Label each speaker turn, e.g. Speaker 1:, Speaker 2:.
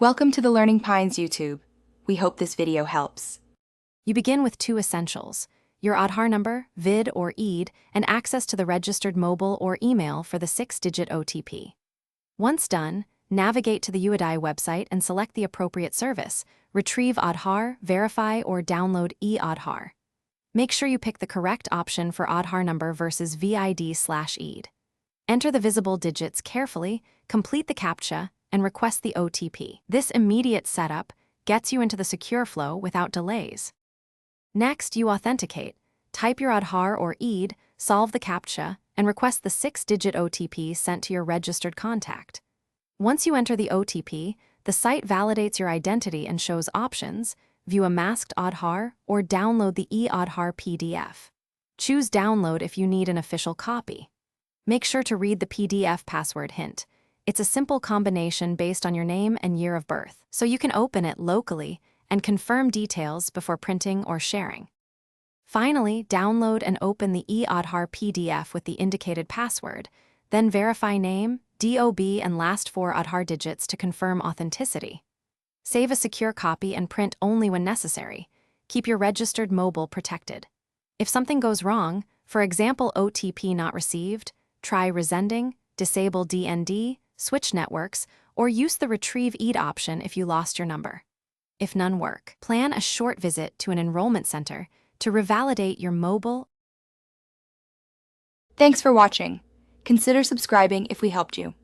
Speaker 1: Welcome to the Learning Pines YouTube. We hope this video helps.
Speaker 2: You begin with two essentials: your Aadhaar number, VID or EID, and access to the registered mobile or email for the 6-digit OTP. Once done, navigate to the UIDAI website and select the appropriate service. Retrieve Aadhaar, verify, or download e-Aadhaar. Make sure you pick the correct option for Aadhaar number versus VID/EID. Enter the visible digits carefully, complete the CAPTCHA, and request the OTP. This immediate setup gets you into the secure flow without delays. Next, you authenticate. Type your Aadhaar or EID, solve the CAPTCHA, and request the 6-digit OTP sent to your registered contact. Once you enter the OTP, the site validates your identity and shows options: view a masked Aadhaar or download the e-Aadhaar PDF. Choose download if you need an official copy. Make sure to read the PDF password hint. It's a simple combination based on your name and year of birth, so you can open it locally and confirm details before printing or sharing. Finally, download and open the e-Aadhaar PDF with the indicated password, then verify name, DOB, and last 4 Aadhaar digits to confirm authenticity. Save a secure copy and print only when necessary. Keep your registered mobile protected. If something goes wrong, for example OTP not received, try resending, disable DND, switch networks, or use the Retrieve EID option if you lost your number. If none work, plan a short visit to an enrollment center to revalidate your mobile.
Speaker 1: Thanks for watching. Consider subscribing if we helped you.